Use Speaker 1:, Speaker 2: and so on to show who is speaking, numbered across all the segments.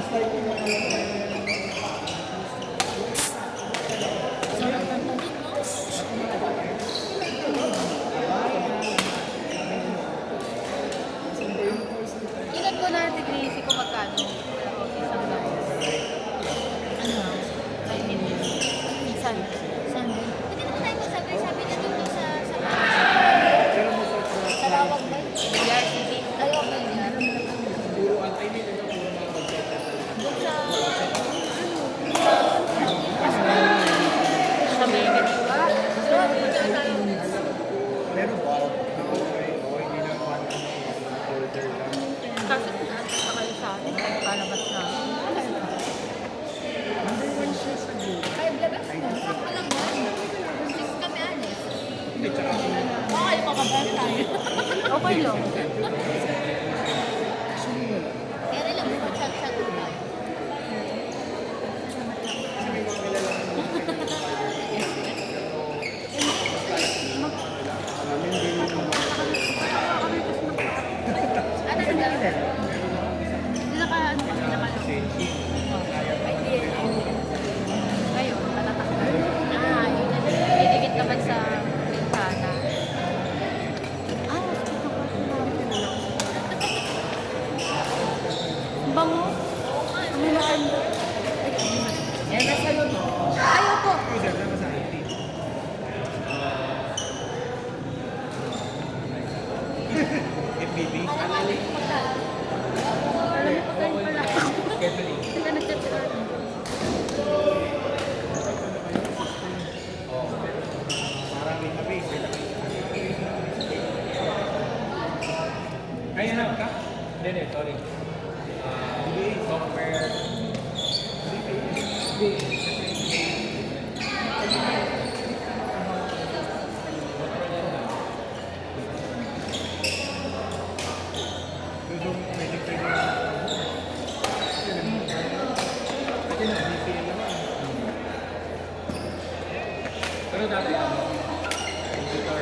Speaker 1: Ilan ko na degree ko magkano? Isang dahil. Ano? 5 minutes. Isang. Sunday. Pwede naman tayo magsabi. Sabi na dito sa Sarawak ba? BR City. Ayaw ba yun? Doon sa may ganiwa.
Speaker 2: Meron ba?
Speaker 1: Kasi sa kayo sa atin, palabas na. Kaya blabas mo. Sakto lang yan. 6 kami alis. Okay, makabal tayo. Okay lang. Kaya rin lang, mag-chat-chat mo tayo. Ano na gano'n? Hindi na kaya ano kasi naman. Ay, di. Ngayon, patatak. Yun na. Didikit naman sa bintana. Mas kita ko. Bango. Ang hilakan.
Speaker 2: Yan, nasa loob.
Speaker 1: Ayaw po.
Speaker 2: FBB.
Speaker 1: Alam mo pagkain pala. Sila nagchat-chat.
Speaker 2: Maraming abis. Kaya na ka? Hindi, sorry. Software. Pero dati computer.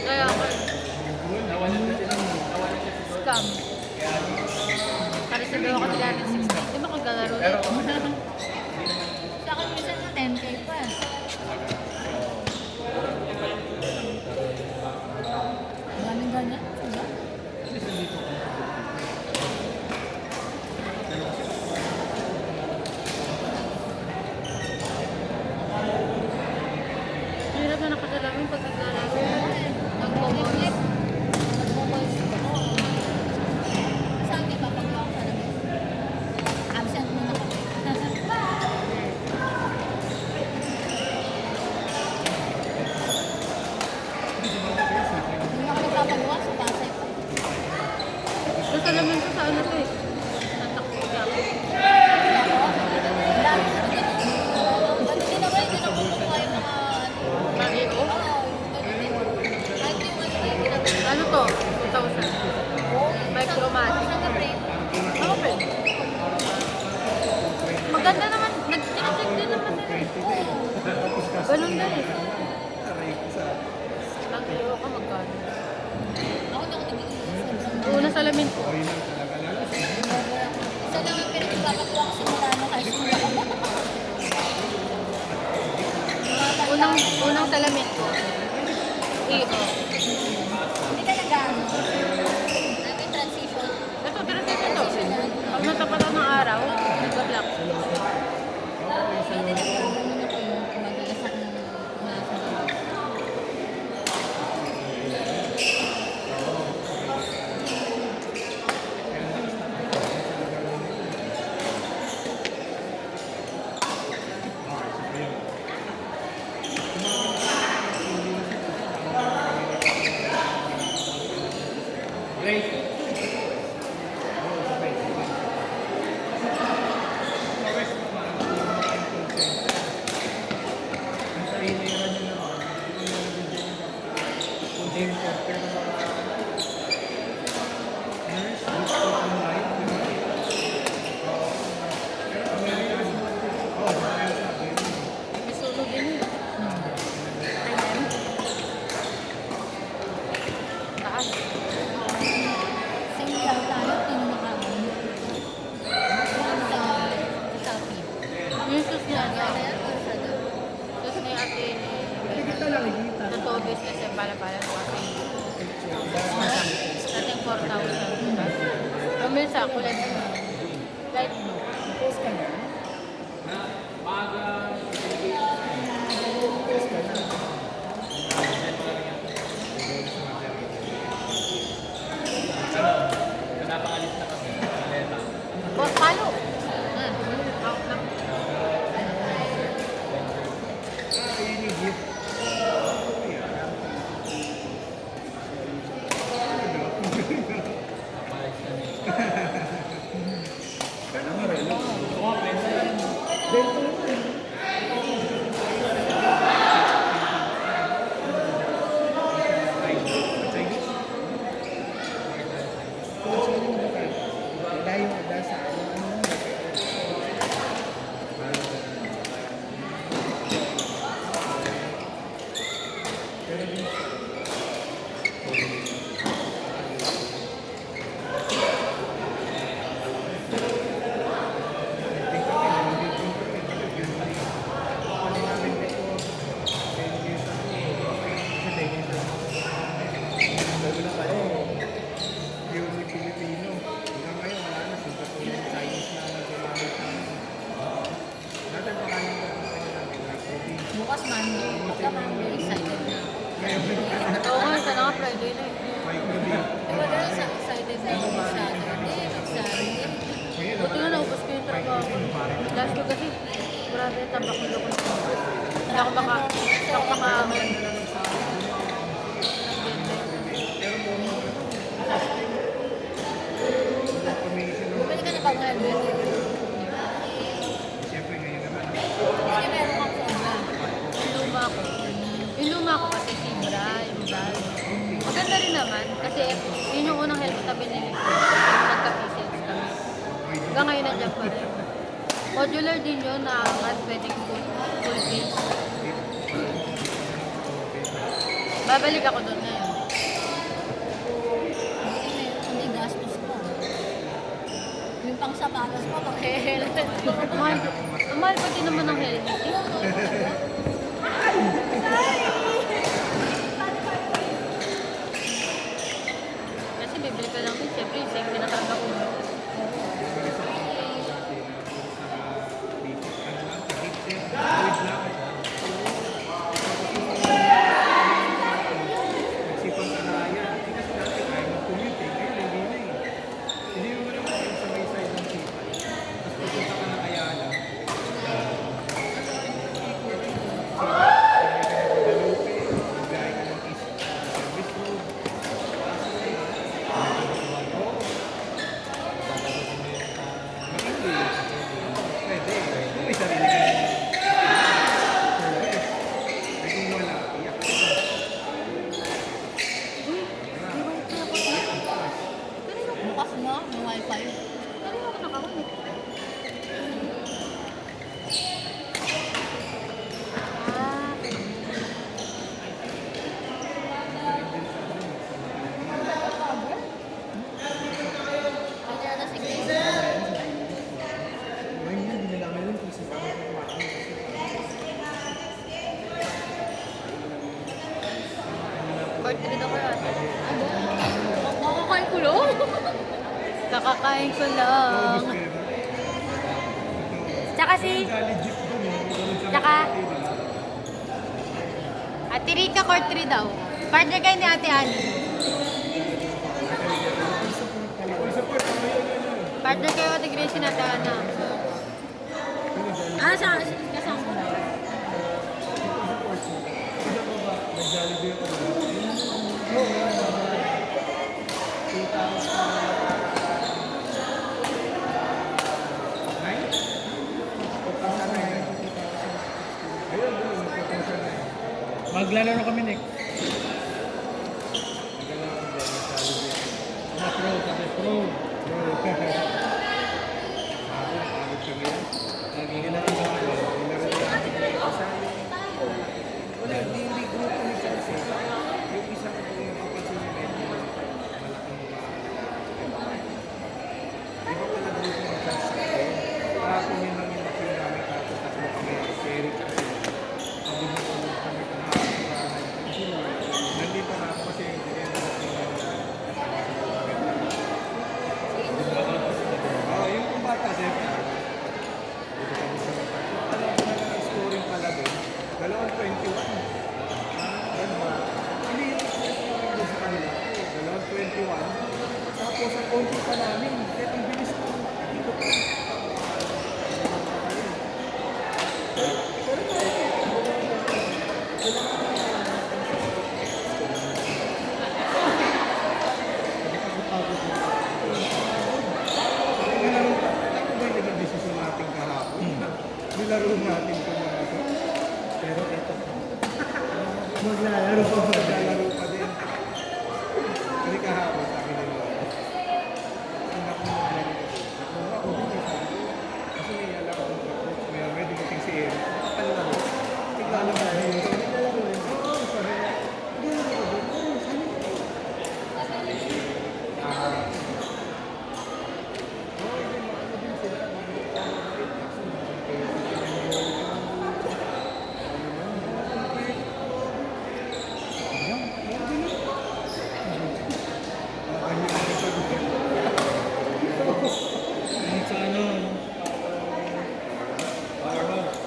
Speaker 1: Kaya ako. Scam. Para sa daw ako nila ng 60. Di ba kung galaro na? Sa akin minsan na 10K pa. Maraming ganyan. Diba? Hirap na nakasalamin pag naglalaro. Nag-focus. Saan ka papagawa ka na? Absent muna kami. Hindi ako nagpapagawa sa Pasay ko. Basta naman ko sa ano to eh. Natakot ka. Dami na rin. Ba't hindi naman hindi na kukuha yung mga Mario? Oo, ganun din. Kahit yung ano yung ginagawa. Ano to? 2,000. Micromatic. Ano ba? Maganda naman. Nag-check din naman nila. Oo. Ganun na eh. Nag-iyo ka magkano. Ako na ako nag-iisip. Una salamin ko. Isa lang ang pinagpapakuha ko simula na kahit simula ko. Unang salamin ko. Iyo. Hindi talaga. Ano yung transition? Ito, transition to. Pag natapatan ng araw, nagpa-black. Hindi talaga. Ganun ako yung mag-ilasak ng nasa.
Speaker 2: Import, pero
Speaker 1: pala-pala ng kasi dating 4,000, diba? Bumili sa kulay blue. Light blue.
Speaker 3: Post ka na? Post ka na?
Speaker 2: Napapalit na kami. Maleta.
Speaker 1: Boss, palo! Out na.
Speaker 2: Yun yung gift. Kaya nga rin. Gusto ko, pwede yan.
Speaker 3: Bento mo.
Speaker 2: Chinese?
Speaker 3: Kung sino mo ka? Dahil yung dahil sa ano. Pero din
Speaker 1: Bukas Monday. Bukas Monday. Excited na. Oo nga, sana nga Friday na eh. Diba dahil sa excited na ako mag-Saturday, mag-Sunday. Buti nga naubos ko yung trabaho. Last ko kasi, grabe yung tabak nila ko. Hindi ako makaamon. Bumili ka na ba ng helmet? Hindi meron kang sobra. Yung luma ko. Yung luma ko kasi Sibra, yung brand. Maganda rin naman kasi yun yung unang helmet na binili ko. Nagka-pieces kami. Hanggang ngayon nandiyan pa rin. Modular din yun na angat, pwedeng full face. Babalik ako doon ngayon.
Speaker 4: Hindi gastos ko. Yung pang sapatos ko, pang helmet ko.
Speaker 1: Ang mahal pa din naman ng helmet. Kasi bibili ka lang din, siyempre yung safety na talaga ulo.
Speaker 4: Bukas na, may wifi.
Speaker 1: Kanina ako nakahuli. Ah,
Speaker 4: Pwede na sa Grace.
Speaker 3: ngayon yun, hindi nalaman yun kung sino ako kumain.
Speaker 1: birthday daw ko yata.
Speaker 4: Makakain ko lang.
Speaker 1: Kakakain ko lang. Tsaka si... Tsaka... Ate Rika Courtry daw. Partner kayo ni Ate Annie. Partner kayo Ate Gracie na Ate Ana.
Speaker 4: Ah, kasama ko.
Speaker 2: Maglalaro kami next. Pro, sabi pro.
Speaker 3: Wala, hindi grupo ni Chelsea. Yung isa ko po yung kapansin ni Medyo malaking mukha. Di ba pala grupo ni Chelsea? Kahapon yun lang yung natin namin tapos tatlo kami. Si Eric kasi. Sabi mo kung kami kahapon para konti pa namin. Kaya ang bilis ko. Ikot ko. Alam mo ba yung naging desisyon natin kahapon? Nilaro natin ito mga ito. Pero ito. Maglalaro pa din. Kasi kahapon sa akin nila. Ang ako maglaro. Ako din eh, sabi ko. Kasi may alam ko may dumating si Eric. Kapalaro. Tiglalaro na yun. Naglalaro yun. Oo, sabi niya. Naglalaro ko din. Oo, sabi ko. Oo, yun, maano din sila.
Speaker 2: Yung sa ano, powerhouse.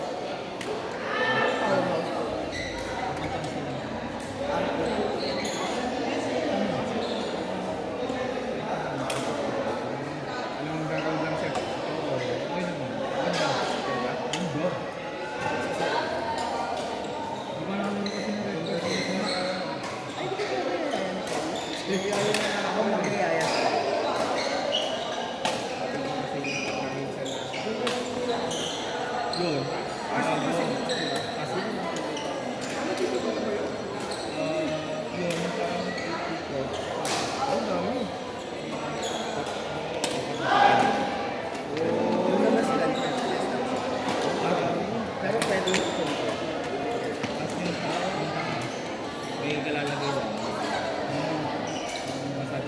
Speaker 3: Anong gagawin lang siya?
Speaker 2: Oo, okay naman. Ganda. Ganda. Di ba naman kasi na rin?
Speaker 3: Nagyaya na ako magyaya.
Speaker 2: Yun.
Speaker 3: Kasi
Speaker 2: Kasi,
Speaker 3: kasi
Speaker 2: yun, parang ito.
Speaker 3: ang dami. Pero pwede ito.
Speaker 2: Tapos yung tao, may kalalagay lang. Massage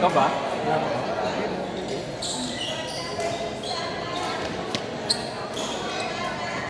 Speaker 2: Ka ba? Wala ba?